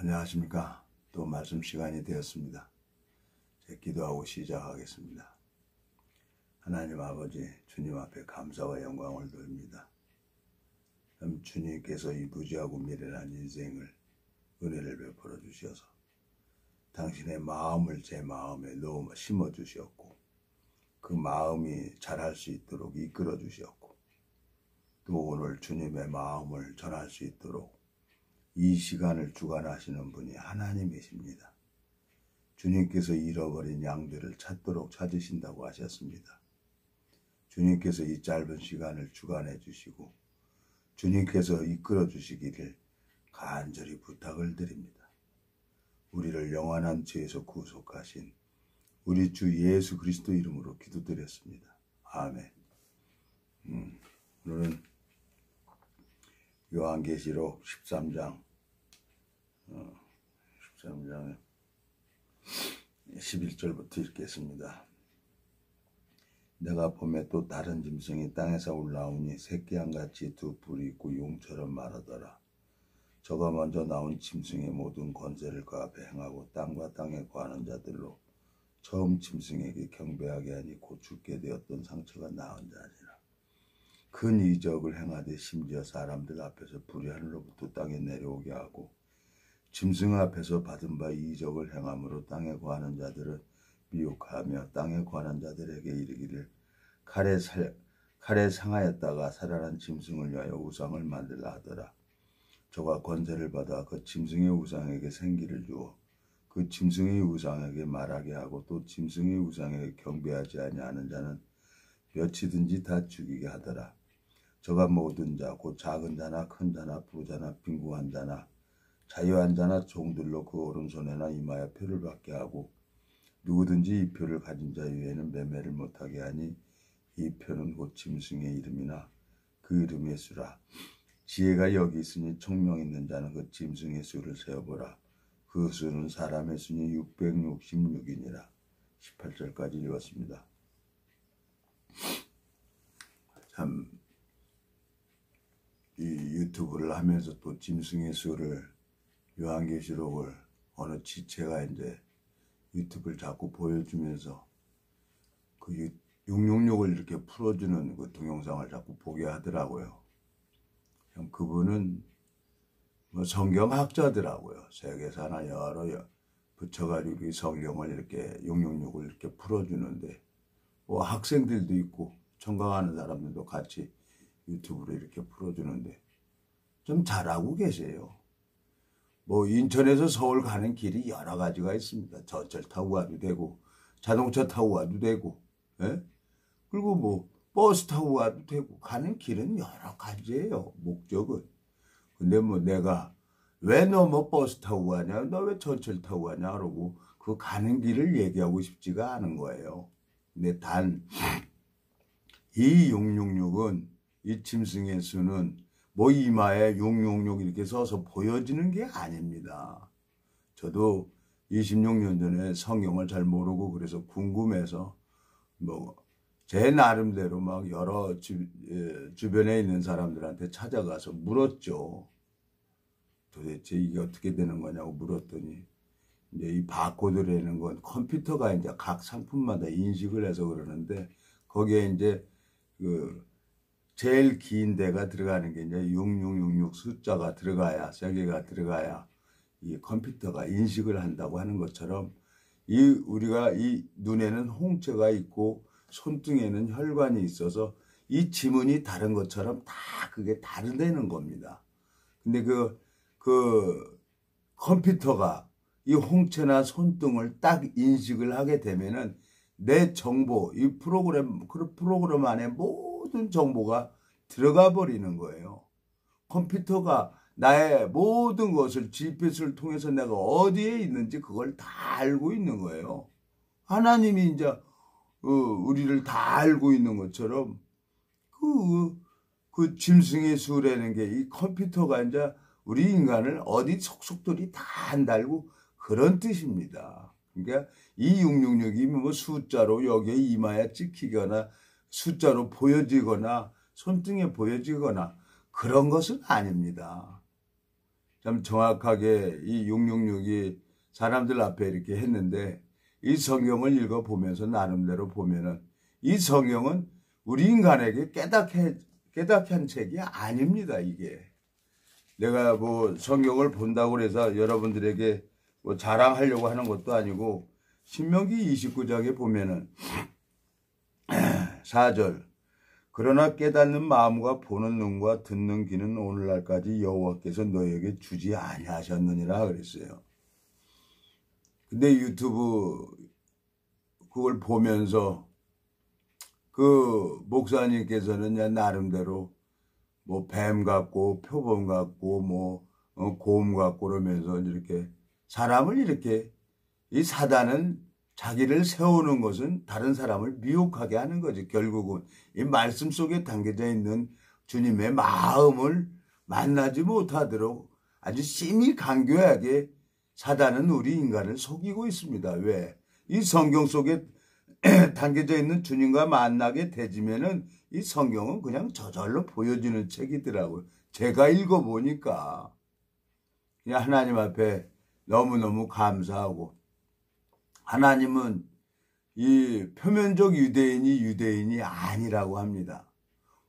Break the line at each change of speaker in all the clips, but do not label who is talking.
안녕하십니까. 또 말씀 시간이 되었습니다. 제 기도하고 시작하겠습니다. 하나님 아버지, 주님 앞에 감사와 영광을 돌립니다. 주님께서 이 무지하고 미련한 인생을 은혜를 베풀어 주셔서 당신의 마음을 제 마음에 넣어 심어 주셨고, 그 마음이 자랄 수 있도록 이끌어 주셨고, 또 오늘 주님의 마음을 전할 수 있도록 이 시간을 주관하시는 분이 하나님이십니다. 주님께서 잃어버린 양들을 찾도록 찾으신다고 하셨습니다. 주님께서 이 짧은 시간을 주관해 주시고 주님께서 이끌어 주시기를 간절히 부탁을 드립니다. 우리를 영원한 죄에서 구속하신 우리 주 예수 그리스도 이름으로 기도드렸습니다. 아멘. 오늘은 요한계시록 13장 11절부터 읽겠습니다. 내가 봄에 또 다른 짐승이 땅에서 올라오니 새끼양같이 두 뿔이 있고 용처럼 말하더라. 저가 먼저 나온 짐승의 모든 권세를 그 앞에 행하고 땅과 땅에 거하는 자들로 처음 짐승에게 경배하게 하니 곧 죽게 되었던 상처가 나은 자니라. 큰 이적을 행하되 심지어 사람들 앞에서 불이 하늘로부터 땅에 내려오게 하고 짐승 앞에서 받은 바 이적을 행함으로 땅에 거하는 자들은 미혹하며 땅에 거하는 자들에게 이르기를 칼에 상하였다가 살아난 짐승을 위하여 우상을 만들라 하더라. 저가 권세를 받아 그 짐승의 우상에게 생기를 주어 그 짐승의 우상에게 말하게 하고 또 짐승의 우상에게 경배하지 아니하는 자는 몇이든지 다 죽이게 하더라. 저가 모든 자 곧 작은 자나 큰 자나 부자나 빈궁한 자나 자유한 자나 종들로 그 오른손에나 이마에 표를 받게 하고 누구든지 이 표를 가진 자 외에는 매매를 못하게 하니 이 표는 곧 짐승의 이름이나 그 이름의 수라. 지혜가 여기 있으니 총명 있는 자는 그 짐승의 수를 세어보라. 그 수는 사람의 수니 666이니라. 18절까지 읽었습니다. 참, 이 유튜브를 하면서 또 짐승의 수를 요한계시록을 어느 지체가 이제 유튜브를 자꾸 보여주면서 그 666을 이렇게 풀어주는 그 동영상을 자꾸 보게 하더라고요. 그분은 뭐 성경학자더라고요. 세계사나 여러 붙여가지고 이 성경을 이렇게 666을 이렇게 풀어주는데 뭐 학생들도 있고 청강하는 사람들도 같이 유튜브로 이렇게 풀어주는데 좀 잘하고 계세요. 뭐 인천에서 서울 가는 길이 여러 가지가 있습니다. 전철 타고 가도 되고 자동차 타고 가도 되고, 예? 그리고 뭐 버스 타고 가도 되고 가는 길은 여러 가지예요. 목적은. 근데 뭐 내가 왜 너 뭐 버스 타고 가냐, 너 왜 전철 타고 가냐 그러고 그 가는 길을 얘기하고 싶지가 않은 거예요. 근데 단 이 666은 이 짐승의 수는 뭐 이마에 666 이렇게 써서 보여지는 게 아닙니다. 저도 26년 전에 성경을 잘 모르고 그래서 궁금해서 뭐 제 나름대로 막 여러 주변에 있는 사람들한테 찾아가서 물었죠. 도대체 이게 어떻게 되는 거냐고 물었더니 이제 이 바코드라는 건 컴퓨터가 이제 각 상품마다 인식을 해서 그러는데 거기에 이제 그 제일 긴 데가 들어가는 게 이제 6666 숫자가 들어가야, 세 개가 들어가야 이 컴퓨터가 인식을 한다고 하는 것처럼 우리가 이 눈에는 홍채가 있고 손등에는 혈관이 있어서 이 지문이 다른 것처럼 다 그게 다르다는 겁니다. 근데 그 컴퓨터가 이 홍채나 손등을 딱 인식을 하게 되면은 내 정보, 이 프로그램 안에 모든 정보가 들어가 버리는 거예요. 컴퓨터가 나의 모든 것을 GPS를 통해서 내가 어디에 있는지 그걸 다 알고 있는 거예요. 하나님이 이제 우리를 다 알고 있는 것처럼 그 짐승의 수라는 게 이 컴퓨터가 이제 우리 인간을 어디 속속들이 다 안달고 그런 뜻입니다. 그러니까 이 666이 뭐 숫자로 여기에 이마에 찍히거나 숫자로 보여지거나 손등에 보여지거나 그런 것은 아닙니다. 참 정확하게 이 666이 사람들 앞에 이렇게 했는데, 이 성경을 읽어보면서 나름대로 보면은 이 성경은 우리 인간에게 깨닫게 한 책이 아닙니다. 이게 내가 뭐 성경을 본다고 해서 여러분들에게 뭐 자랑하려고 하는 것도 아니고, 신명기 29장에 보면은 4절, 그러나 깨닫는 마음과 보는 눈과 듣는 귀는 오늘날까지 여호와께서 너에게 주지 아니하셨느니라 그랬어요. 근데 유튜브 그걸 보면서 그 목사님께서는 나름대로 뭐 뱀 같고 표범 같고 뭐 곰 같고 그러면서 이렇게 사람을 이렇게, 이 사단은 자기를 세우는 것은 다른 사람을 미혹하게 하는 거지. 결국은 이 말씀 속에 담겨져 있는 주님의 마음을 만나지 못하도록 아주 심히 간교하게 사단은 우리 인간을 속이고 있습니다. 왜? 이 성경 속에 담겨져 있는 주님과 만나게 되지면은 이 성경은 그냥 저절로 보여주는 책이더라고요. 제가 읽어보니까 그냥 하나님 앞에 너무너무 감사하고, 하나님은 이 표면적 유대인이 아니라고 합니다.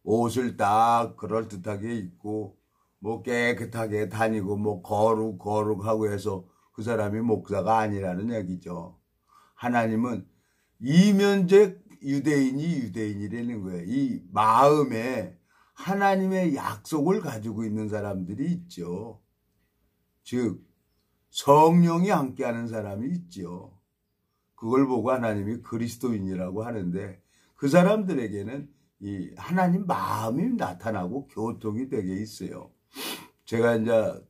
옷을 딱 그럴듯하게 입고 뭐 깨끗하게 다니고 뭐 거룩하고 해서 그 사람이 목사가 아니라는 얘기죠. 하나님은 이면적 유대인이라는 거예요. 이 마음에 하나님의 약속을 가지고 있는 사람들이 있죠. 즉 성령이 함께하는 사람이 있죠. 그걸 보고 하나님이 그리스도인이라고 하는데, 그 사람들에게는 이 하나님 마음이 나타나고 교통이 되게 있어요. 제가 이제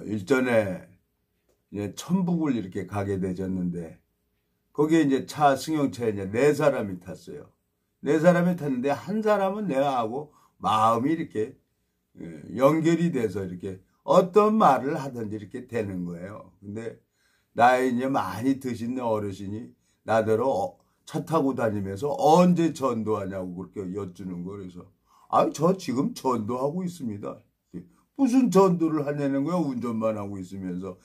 일전에 이제 천북을 이렇게 가게 되졌는데, 거기에 이제 승용차에 이제 4사람이 탔어요. 4사람이 탔는데 한 사람은 내가하고 마음이 이렇게 연결이 돼서 이렇게 어떤 말을 하든지 이렇게 되는 거예요. 근데 나이 이제 많이 드신 어르신이 나더러 차 타고 다니면서 언제 전도하냐고 그렇게 여쭈는 거예요. 그래서 저 지금 전도하고 있습니다. 무슨 전도를 하냐는 거야, 운전만 하고 있으면서.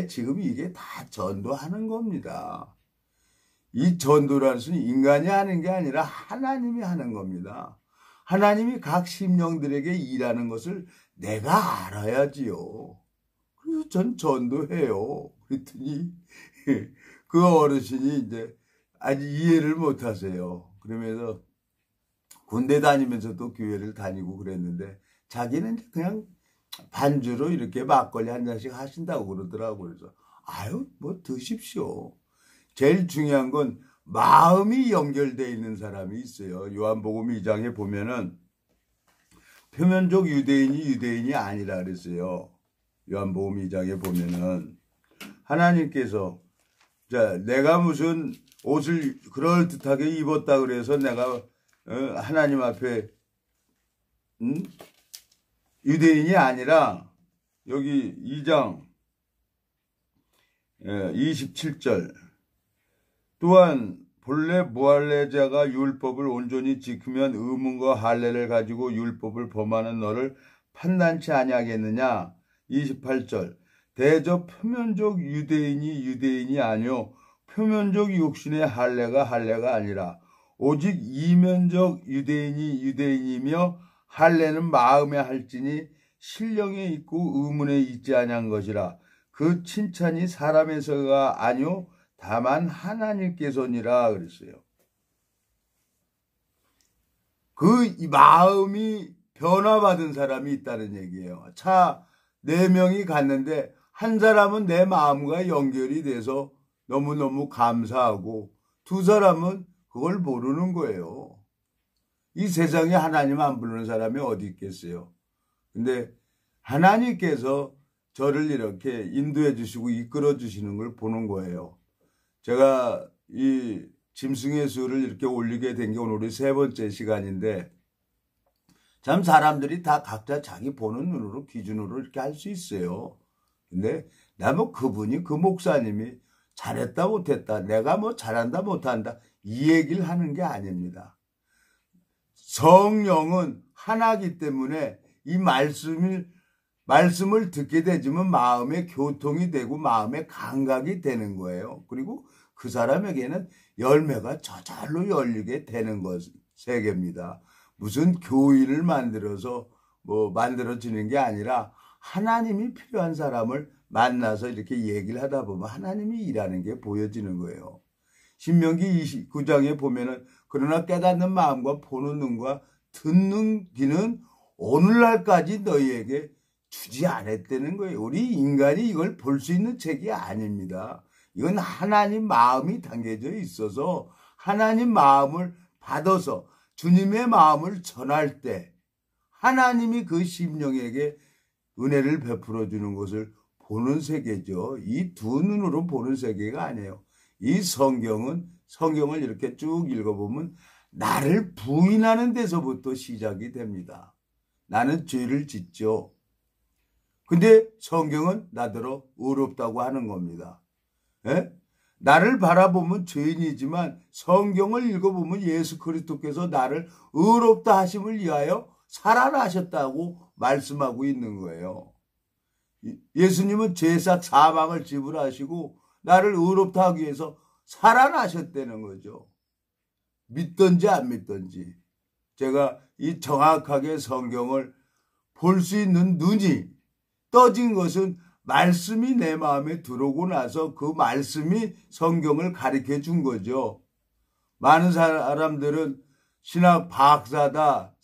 지금 이게 다 전도하는 겁니다. 이 전도라는 것은 인간이 하는 게 아니라 하나님이 하는 겁니다. 하나님이 각 심령들에게 일하는 것을 내가 알아야지요. 그래서 전 전도해요. 그랬더니 그 어르신이 이제 아직 이해를 못 하세요. 그러면서 군대 다니면서도 교회를 다니고 그랬는데, 자기는 그냥 반주로 이렇게 막걸리 한 잔씩 하신다고 그러더라고요. 그래서 뭐 드십시오. 제일 중요한 건 마음이 연결되어 있는 사람이 있어요. 요한복음 2장에 보면은 표면적 유대인이 아니라 그랬어요. 요한복음 2장에 보면은 하나님께서 내가 무슨 옷을 그럴듯하게 입었다 그래서 내가 하나님 앞에 유대인이 아니라, 여기 2장 27절, 또한 본래 무할례자가 율법을 온전히 지키면 의문과 할례를 가지고 율법을 범하는 너를 판단치 아니하겠느냐. 28절, 대저 표면적 유대인이 아니요 표면적 육신의 할례가 아니라 오직 이면적 유대인이며 할례는 마음에 할지니 신령에 있고 의문에 있지 아니한 것이라. 그 칭찬이 사람에서가 아니요 다만 하나님께서니라 그랬어요. 이 마음이 변화받은 사람이 있다는 얘기예요. 차 4명이 갔는데 한 사람은 내 마음과 연결이 돼서 너무너무 감사하고, 2사람은 그걸 모르는 거예요. 이 세상에 하나님 안 부르는 사람이 어디 있겠어요. 근데 하나님께서 저를 이렇게 인도해 주시고 이끌어 주시는 걸 보는 거예요. 제가 이 짐승의 수를 이렇게 올리게 된 게 오늘이 3번째 시간인데, 참 사람들이 다 각자 자기 보는 눈으로 기준으로 이렇게 할 수 있어요. 근데 뭐 그분이, 그 목사님이 잘했다 못했다, 내가 뭐 잘한다 못한다 이 얘기를 하는 게 아닙니다. 성령은 하나이기 때문에 이 말씀을 듣게 되지만 마음의 교통이 되고 마음의 감각이 되는 거예요. 그리고 그 사람에게는 열매가 저절로 열리게 되는 것, 세계입니다. 무슨 교인을 만들어서 만들어지는 게 아니라 하나님이 필요한 사람을 만나서 이렇게 얘기를 하다 보면 하나님이 일하는 게 보여지는 거예요. 신명기 29장에 보면은 그러나 깨닫는 마음과 보는 눈과 듣는 귀는 오늘날까지 너희에게 주지 않았다는 거예요. 우리 인간이 이걸 볼 수 있는 책이 아닙니다. 이건 하나님 마음이 담겨져 있어서 하나님 마음을 받아서 주님의 마음을 전할 때 하나님이 그 심령에게 은혜를 베풀어 주는 것을 보는 세계죠. 이 두 눈으로 보는 세계가 아니에요. 이 성경을 이렇게 쭉 읽어보면 나를 부인하는 데서부터 시작이 됩니다. 나는 죄를 짓죠. 근데 성경은 나더러 의롭다고 하는 겁니다. 예? 나를 바라보면 죄인이지만 성경을 읽어보면 예수 그리스도께서 나를 의롭다 하심을 위하여 살아나셨다고 말씀하고 있는 거예요. 예수님은 죄삭 사망을 지불하시고 나를 의롭다 하기 위해서 살아나셨다는 거죠. 믿든지 안 믿든지 제가 이 정확하게 성경을 볼 수 있는 눈이 떠진 것은 말씀이 내 마음에 들어오고 나서 그 말씀이 성경을 가르쳐 준 거죠. 많은 사람들은 신학 박사다,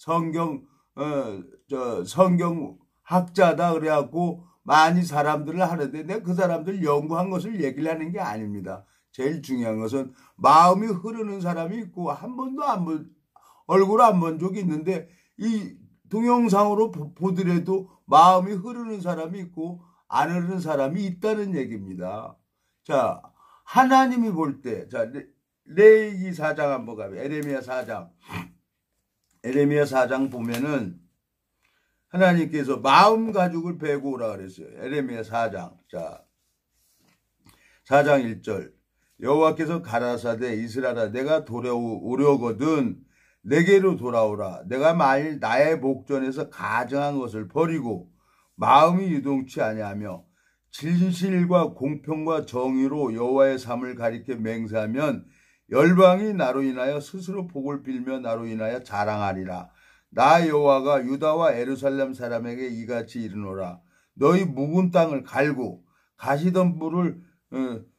성경학자다 그래갖고 많이 사람들을 하는데 내가 그 사람들 연구한 것을 얘기를 하는 게 아닙니다. 제일 중요한 것은 마음이 흐르는 사람이 있고 한 번도 얼굴 안 본 적이 있는데 이 동영상으로 보더라도 마음이 흐르는 사람이 있고 안 흐르는 사람이 있다는 얘기입니다. 자, 하나님이 볼 때, 자, 레위기 4장 한번 가면, 에레미야 4장. 에레미야 4장 보면은 하나님께서 마음 가죽을 베고 오라 그랬어요. 에레미야 4장. 자, 4장 1절. 여호와께서 가라사대 이스라엘아 내가 돌아오려거든 내게로 돌아오라. 내가 만일 나의 목전에서 가증한 것을 버리고 마음이 유동치 아니하며 진실과 공평과 정의로 여호와의 삶을 가리켜 맹세하면 열방이 나로 인하여 스스로 복을 빌며 나로 인하여 자랑하리라. 나 여호와가 유다와 예루살렘 사람에게 이같이 이르노라. 너희 묵은 땅을 갈고 가시던 불을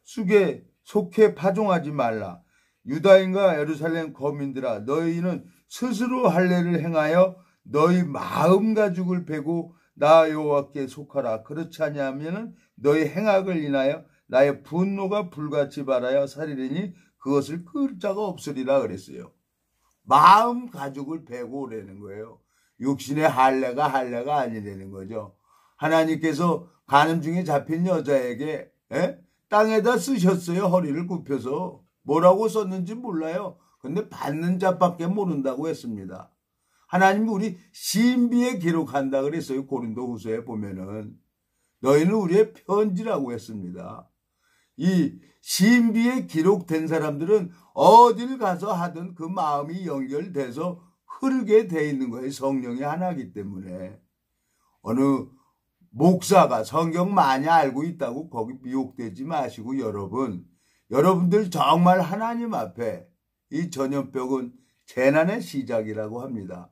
쑥에 속해 파종하지 말라. 유다인과 예루살렘 거민들아 너희는 스스로 할례를 행하여 너희 마음 가죽을 베고 나 여호와께 속하라. 그렇지 아니하면 너희 행악을 인하여 나의 분노가 불같이 발하여 살이리니 그것을 끌 자가 없으리라 그랬어요. 마음 가죽을 베고 오라는 거예요. 육신의 할례가 아니라는 거죠. 하나님께서 가는 중에 잡힌 여자에게 땅에다 쓰셨어요. 허리를 굽혀서. 뭐라고 썼는지 몰라요. 근데 받는 자밖에 모른다고 했습니다. 하나님이 우리 신비에 기록한다 그랬어요. 고린도후서에 보면은 너희는 우리의 편지라고 했습니다. 이 신비에 기록된 사람들은 어딜 가서 하든 그 마음이 연결돼서 흐르게 돼 있는 거예요. 성령이 하나이기 때문에. 어느 목사가 성경 많이 알고 있다고 거기 미혹되지 마시고 여러분들 정말 하나님 앞에 이 전염병은 재난의 시작이라고 합니다.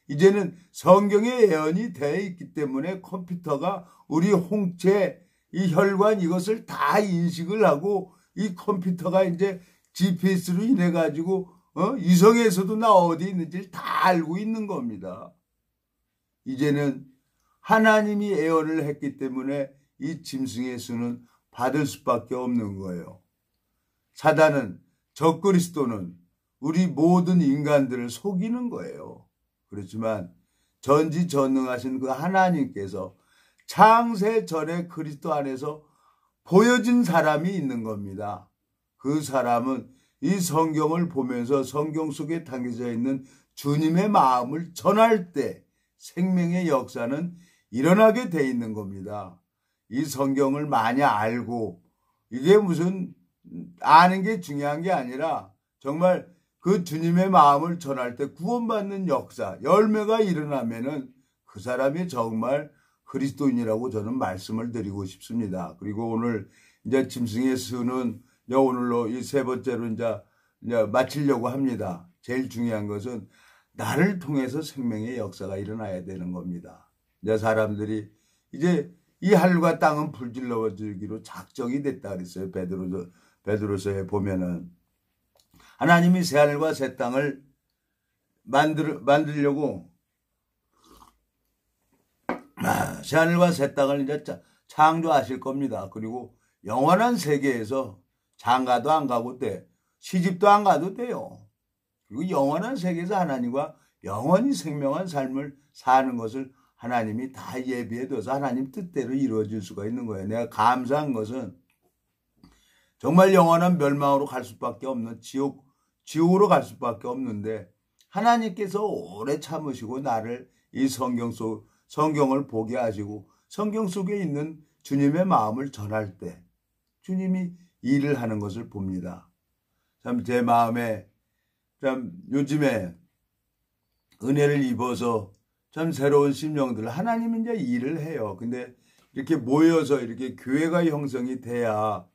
이제는 성경의 예언이 되어 있기 때문에 컴퓨터가 우리 홍채, 이 혈관 이것을 다 인식을 하고 이 컴퓨터가 이제 GPS로 인해 가지고 이성에서도 나 어디 있는지를 다 알고 있는 겁니다. 이제는 하나님이 예언을 했기 때문에 이 짐승의 수는 받을 수밖에 없는 거예요. 사단은 적그리스도는 우리 모든 인간들을 속이는 거예요. 그렇지만 전지전능하신 그 하나님께서 창세 전에 그리스도 안에서 보여진 사람이 있는 겁니다. 그 사람은 이 성경을 보면서 성경 속에 담겨져 있는 주님의 마음을 전할 때 생명의 역사는 일어나게 돼 있는 겁니다. 이 성경을 많이 알고 이게 무슨 아는 게 중요한 게 아니라 정말 그 주님의 마음을 전할 때 구원받는 역사, 열매가 일어나면은 그 사람이 정말 그리스도인이라고 저는 말씀을 드리고 싶습니다. 그리고 오늘 이제 짐승의 수는 이제 오늘로 이 세 번째로 이제 마치려고 합니다. 제일 중요한 것은 나를 통해서 생명의 역사가 일어나야 되는 겁니다. 이제 사람들이 이제 이 하늘과 땅은 불질러 주기로 작정이 됐다 그랬어요. 베드로서에 보면은 하나님이 새 하늘과 새 땅을 만들려고 새 하늘과 새 땅을 이제 창조하실 겁니다. 그리고 영원한 세계에서 장가도 안 가도 돼. 시집도 안 가도 돼요. 그리고 영원한 세계에서 하나님과 영원히 생명한 삶을 사는 것을 하나님이 다 예비해둬서 하나님 뜻대로 이루어질 수가 있는 거예요. 내가 감사한 것은 정말 영원한 멸망으로 갈 수밖에 없는 지옥으로 갈 수밖에 없는데 하나님께서 오래 참으시고 나를 이 성경을 보게 하시고 성경 속에 있는 주님의 마음을 전할 때 주님이 일을 하는 것을 봅니다. 참 제 마음에 참 요즘에 은혜를 입어서 참 새로운 심령들 하나님이 이제 일을 해요. 근데 이렇게 모여서 이렇게 교회가 형성이 돼야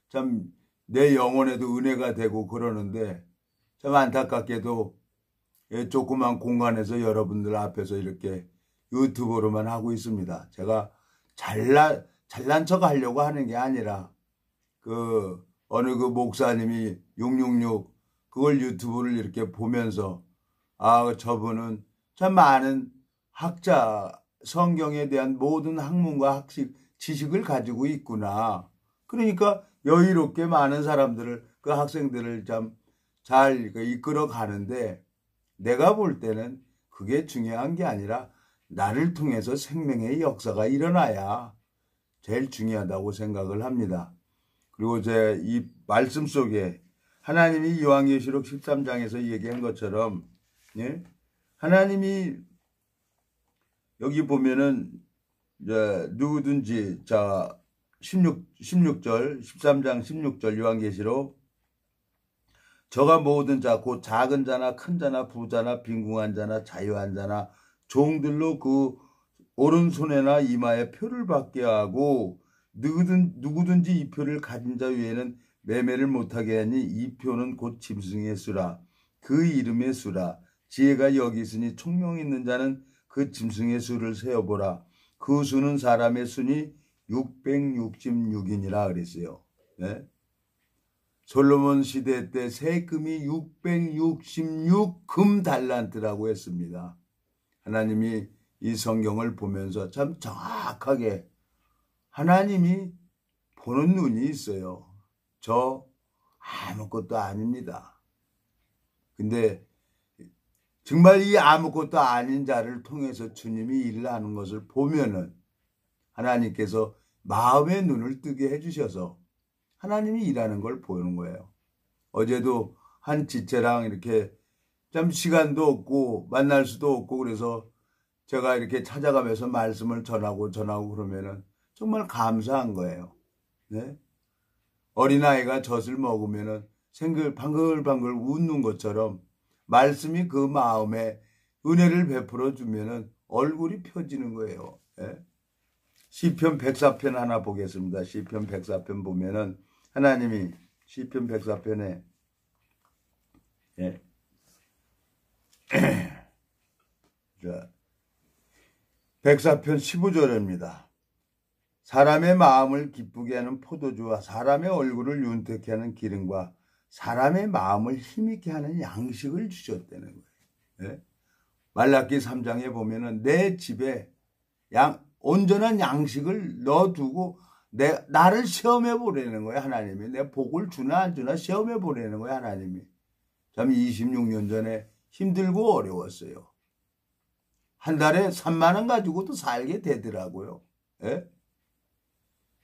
참 내 영혼에도 은혜가 되고 그러는데 참 안타깝게도 조그만 공간에서 여러분들 앞에서 이렇게 유튜브로만 하고 있습니다. 제가 잘난 척 하려고 하는 게 아니라 어느 목사님이 666 그걸 유튜브를 이렇게 보면서 저분은 참 많은 학자 성경에 대한 모든 학문과 지식을 가지고 있구나. 그러니까 여유롭게 많은 사람들을 그 학생들을 참 잘 이끌어 가는데 내가 볼 때는 그게 중요한 게 아니라 나를 통해서 생명의 역사가 일어나야 제일 중요하다고 생각을 합니다. 그리고 제 이 말씀 속에 하나님이 요한계시록 13장에서 얘기한 것처럼 하나님이 여기 보면은 누구든지 16절 13장 16절 요한계시록 저가 모든 자 곧 작은 자나 큰 자나 부자나 빈궁한 자나 자유한 자나 종들로 그 오른손에나 이마에 표를 받게 하고 누구든지 이 표를 가진 자 외에는 매매를 못하게 하니 이 표는 곧 짐승의 수라 그 이름의 수라 지혜가 여기 있으니 총명 있는 자는 그 짐승의 수를 세어보라 그 수는 사람의 수니 666이니라 그랬어요. 네? 솔로몬 시대 때 세금이 666 금달란트라고 했습니다. 하나님이 이 성경을 보면서 참 정확하게 하나님이 보는 눈이 있어요. 저 아무것도 아닙니다. 근데 정말 이 아무것도 아닌 자를 통해서 주님이 일을 하는 것을 보면은 하나님께서 마음의 눈을 뜨게 해주셔서 하나님이 일하는 걸 보는 거예요. 어제도 한 지체랑 이렇게 참 시간도 없고 만날 수도 없고 그래서 제가 이렇게 찾아가면서 말씀을 전하고 그러면은 정말 감사한 거예요. 네? 어린아이가 젖을 먹으면은 방글방글 웃는 것처럼 말씀이 그 마음에 은혜를 베풀어 주면은 얼굴이 펴지는 거예요. 네? 시편 104편 하나 보겠습니다. 시편 104편 보면은 하나님이 시편 104편에 104편 15절입니다. 사람의 마음을 기쁘게 하는 포도주와 사람의 얼굴을 윤택케 하는 기름과 사람의 마음을 힘있게 하는 양식을 주셨다는 거예요. 네? 말라기 3장에 보면은 내 집에 온전한 양식을 넣어두고 나를 시험해 보라는 거예요. 하나님이 내 복을 주나 안 주나 시험해 보라는 거예요. 하나님이 참 26년 전에 힘들고 어려웠어요. 한 달에 3만 원 가지고도 살게 되더라고요. 예?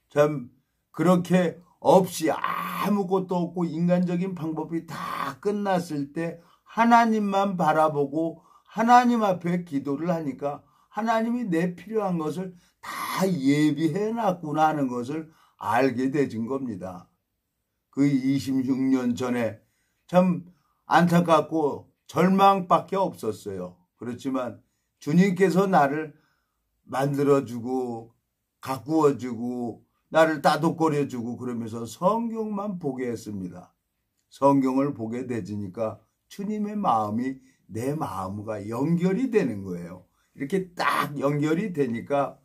참 그렇게 없이 아무것도 없고 인간적인 방법이 다 끝났을 때 하나님만 바라보고 하나님 앞에 기도를 하니까 하나님이 내 필요한 것을 다 예비해 놨구나 하는 것을 알게 되진 겁니다. 그 26년 전에 참 안타깝고 절망밖에 없었어요. 그렇지만 주님께서 나를 만들어주고 가꾸어주고 나를 따독거려주고 그러면서 성경만 보게 했습니다. 성경을 보게 되지니까 주님의 마음이 내 마음과 연결이 되는 거예요. 이렇게 딱 연결이 되니까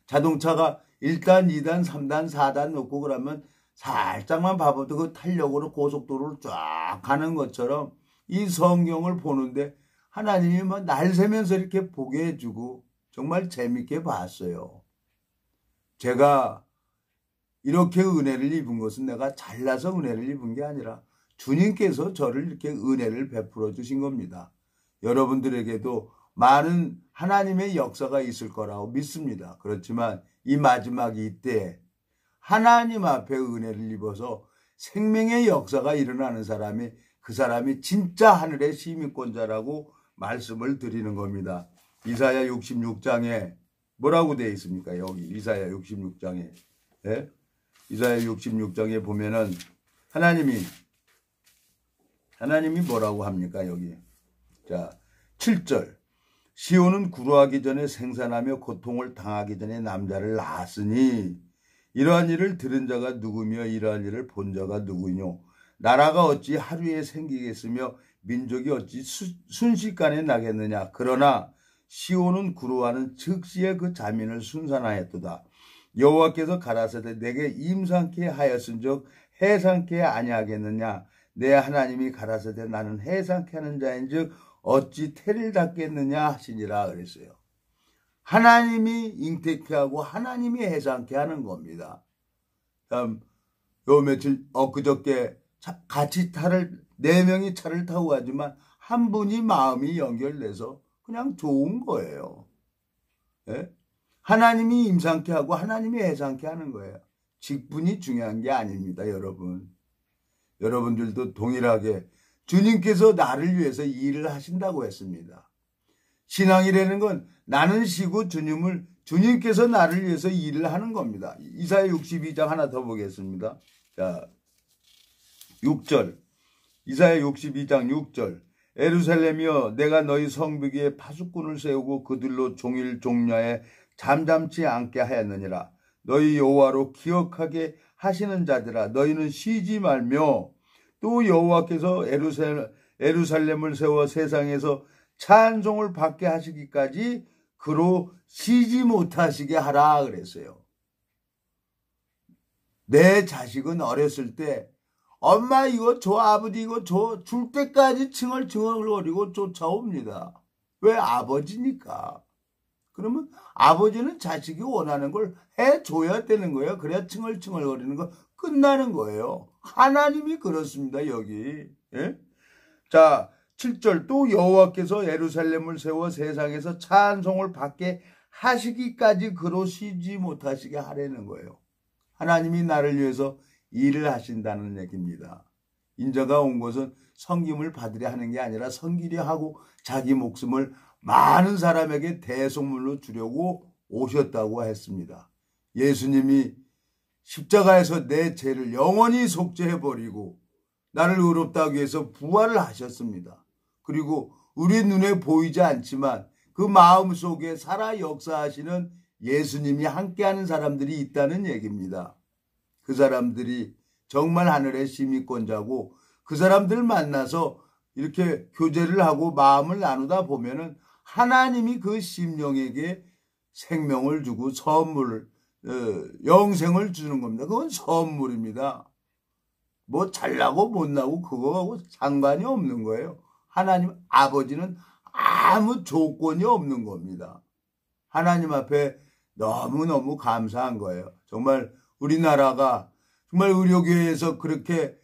자동차가 1단, 2단, 3단, 4단 놓고 그러면 살짝만 봐봐도 그 탄력으로 고속도로를 쫙 가는 것처럼 이 성경을 보는데 하나님이 막 날 새면서 이렇게 보게 해주고 정말 재밌게 봤어요. 제가 이렇게 은혜를 입은 것은 내가 잘나서 은혜를 입은 게 아니라 주님께서 저를 이렇게 은혜를 베풀어 주신 겁니다. 여러분들에게도 많은 하나님의 역사가 있을 거라고 믿습니다. 그렇지만 이 마지막 이때에 하나님 앞에 은혜를 입어서 생명의 역사가 일어나는 사람이 그 사람이 진짜 하늘의 시민권자라고 말씀을 드리는 겁니다. 이사야 66장에 뭐라고 되어 있습니까? 여기 이사야 66장에 이사야 66장에 보면은 하나님이 뭐라고 합니까? 여기 자 7절 시온은 구루하기 전에 생산하며 고통을 당하기 전에 남자를 낳았으니 이러한 일을 들은 자가 누구며 이러한 일을 본 자가 누구뇨? 나라가 어찌 하루에 생기겠으며 민족이 어찌 순식간에 나겠느냐? 그러나 시온은 구루하는 즉시에 그 자민을 순산하였도다. 여호와께서 가라사대 내게 임상케 하였은즉 해상케 아니하겠느냐? 내 하나님이 가라사대 나는 해상케 하는 자인즉 어찌 태를 닦겠느냐 하시니라 그랬어요. 하나님이 잉태케 하고 하나님이 해상케 하는 겁니다. 요 며칠 엊그저께 같이 네 명이 차를 타고 가지만 한 분이 마음이 연결돼서 그냥 좋은 거예요. 예? 하나님이 임상케 하고 하나님이 해상케 하는 거예요. 직분이 중요한 게 아닙니다, 여러분. 여러분들도 동일하게 주님께서 나를 위해서 일을 하신다고 했습니다. 신앙이라는 건 나는 쉬고 주님께서 나를 위해서 일을 하는 겁니다. 이사야 62장 하나 더 보겠습니다. 자, 6절. 이사야 62장 6절. 에루살렘이여 내가 너희 성벽에 파수꾼을 세우고 그들로 종일 종려에 잠잠치 않게 하였느니라. 너희 여호와로 기억하게 하시는 자들아 너희는 쉬지 말며 또 여호와께서 에루살렘을 세워 세상에서 찬송을 받게 하시기까지 그로 쉬지 못하시게 하라 그랬어요. 내 자식은 어렸을 때 엄마 이거 줘 아버지 이거 줘 줄 때까지 칭얼칭얼거리고 쫓아옵니다. 왜? 아버지니까. 그러면 아버지는 자식이 원하는 걸 해줘야 되는 거예요. 그래야 칭얼칭얼거리는 거 끝나는 거예요. 하나님이 그렇습니다. 여기. 예? 자 7절 또 여호와께서 예루살렘을 세워 세상에서 찬송을 받게 하시기까지 그로 쉬지 못하시게 하라는 거예요. 하나님이 나를 위해서 일을 하신다는 얘기입니다. 인자가 온 것은 섬김을 받으려 하는 게 아니라 섬기려 하고 자기 목숨을 많은 사람에게 대속물로 주려고 오셨다고 했습니다. 예수님이 십자가에서 내 죄를 영원히 속죄해버리고 나를 의롭다 하기 위해서 부활을 하셨습니다. 그리고 우리 눈에 보이지 않지만 그 마음속에 살아 역사하시는 예수님이 함께하는 사람들이 있다는 얘기입니다. 그 사람들이 정말 하늘의 시민권자고 그 사람들 만나서 이렇게 교제를 하고 마음을 나누다 보면은 하나님이 그 심령에게 생명을 주고 선물을 영생을 주는 겁니다. 그건 선물입니다. 뭐 잘나고 못나고 그거하고 상관이 없는 거예요. 하나님 아버지는 아무 조건이 없는 겁니다. 하나님 앞에 너무너무 감사한 거예요. 정말 우리나라가 정말 의료계에서 그렇게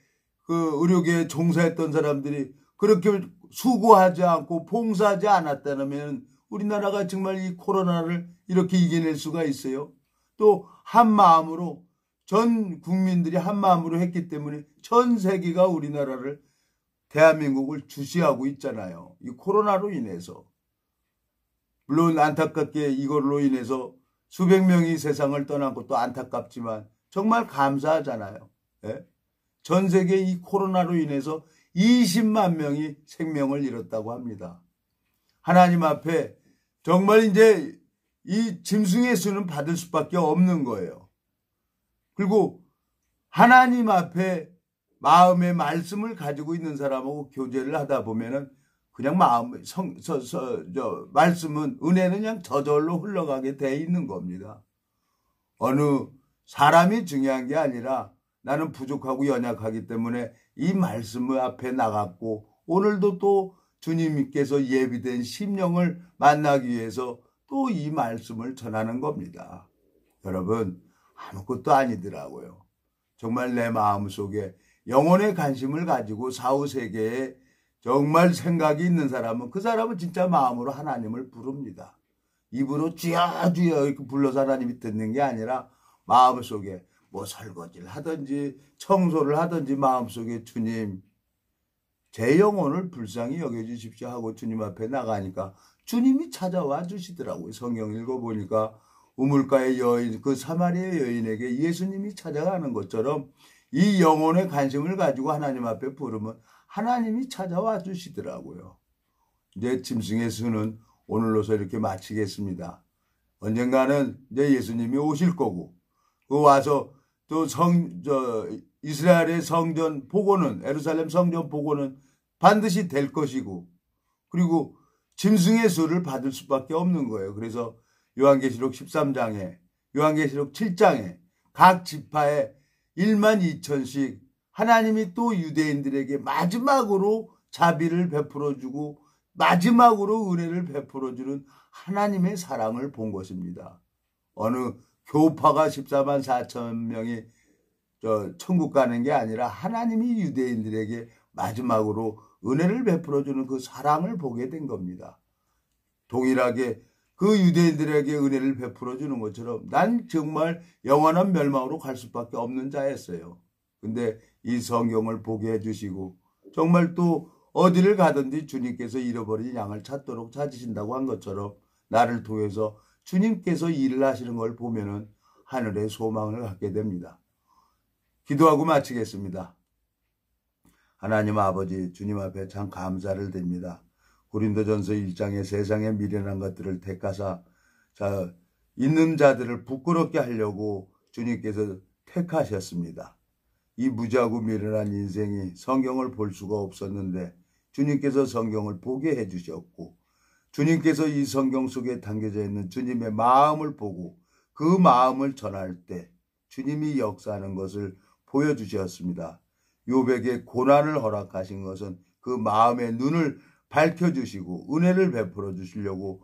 그 의료계에 종사했던 사람들이 그렇게 수고하지 않고 봉사하지 않았다면 우리나라가 정말 이 코로나를 이렇게 이겨낼 수가 있어요. 또 한 마음으로 전 국민들이 한 마음으로 했기 때문에 전 세계가 우리나라를 대한민국을 주시하고 있잖아요. 이 코로나로 인해서. 물론 안타깝게 이걸로 인해서 수백 명이 세상을 떠난 것도 안타깝지만 정말 감사하잖아요. 예? 전 세계 이 코로나로 인해서 20만 명이 생명을 잃었다고 합니다. 하나님 앞에 정말 이제 이 짐승의 수는 받을 수밖에 없는 거예요. 그리고 하나님 앞에 마음의 말씀을 가지고 있는 사람하고 교제를 하다 보면은 그냥 말씀은, 은혜는 그냥 저절로 흘러가게 돼 있는 겁니다. 어느 사람이 중요한 게 아니라 나는 부족하고 연약하기 때문에 이 말씀 앞에 나갔고, 오늘도 또 주님께서 예비된 심령을 만나기 위해서 또 이 말씀을 전하는 겁니다. 여러분, 아무것도 아니더라고요. 정말 내 마음속에 영혼의 관심을 가지고 사후세계에 정말 생각이 있는 사람은, 그 사람은 진짜 마음으로 하나님을 부릅니다. 입으로 주여 주여 이렇게 불러서 하나님이 듣는 게 아니라 마음속에 뭐 설거지를 하든지 청소를 하든지 마음속에 주님, 제 영혼을 불쌍히 여겨주십시오 하고 주님 앞에 나가니까 주님이 찾아와 주시더라고요. 성경 읽어보니까 우물가의 여인, 그 사마리아 여인에게 예수님이 찾아가는 것처럼 이 영혼의 관심을 가지고 하나님 앞에 부르면 하나님이 찾아와 주시더라고요. 이제 짐승의 수는 오늘로서 이렇게 마치겠습니다. 언젠가는 이제 예수님이 오실 거고, 그 와서 또 이스라엘의 성전 복원은, 예루살렘 성전 복원은 반드시 될 것이고, 그리고 짐승의 수를 받을 수밖에 없는 거예요. 그래서 요한계시록 13장에, 요한계시록 7장에 각 지파에 1만 2천씩 하나님이 또 유대인들에게 마지막으로 자비를 베풀어주고 마지막으로 은혜를 베풀어주는 하나님의 사랑을 본 것입니다. 어느 교파가 14만 4천 명이 천국 가는 게 아니라 하나님이 유대인들에게 마지막으로 은혜를 베풀어주는 그 사랑을 보게 된 겁니다. 동일하게 그 유대인들에게 은혜를 베풀어주는 것처럼 난 정말 영원한 멸망으로 갈 수밖에 없는 자였어요. 근데 이 성경을 보게 해주시고 정말 또 어디를 가든지 주님께서 잃어버린 양을 찾도록 찾으신다고 한 것처럼 나를 통해서 주님께서 일을 하시는 걸 보면은 하늘의 소망을 갖게 됩니다. 기도하고 마치겠습니다. 하나님 아버지, 주님 앞에 참 감사를 드립니다. 고린도전서 1장에 세상에 미련한 것들을 택하사 있는 자들을 부끄럽게 하려고 주님께서 택하셨습니다. 이 무지하고 미련한 인생이 성경을 볼 수가 없었는데 주님께서 성경을 보게 해주셨고, 주님께서 이 성경 속에 담겨져 있는 주님의 마음을 보고 그 마음을 전할 때 주님이 역사하는 것을 보여주셨습니다. 욥에게 고난을 허락하신 것은 그 마음의 눈을 밝혀주시고 은혜를 베풀어 주시려고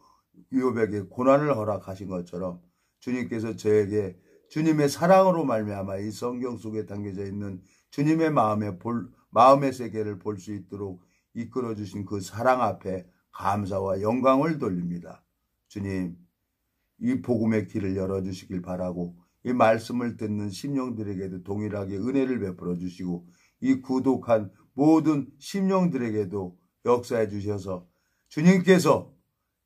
욥에게 고난을 허락하신 것처럼 주님께서 저에게 주님의 사랑으로 말미암아 이 성경 속에 담겨져 있는 주님의 마음의 세계를 볼 수 있도록 이끌어 주신 그 사랑 앞에 감사와 영광을 돌립니다. 주님, 이 복음의 길을 열어주시길 바라고 이 말씀을 듣는 심령들에게도 동일하게 은혜를 베풀어 주시고 이 구독한 모든 심령들에게도 역사해 주셔서 주님께서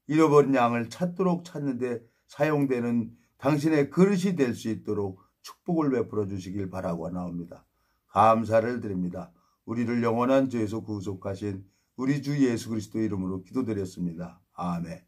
잃어버린 양을 찾도록 찾는데 사용되는 당신의 그릇이 될 수 있도록 축복을 베풀어 주시길 바라고 나옵니다. 감사를 드립니다. 우리를 영원한 죄에서 구속하신 우리 주 예수 그리스도 이름으로 기도드렸습니다. 아멘.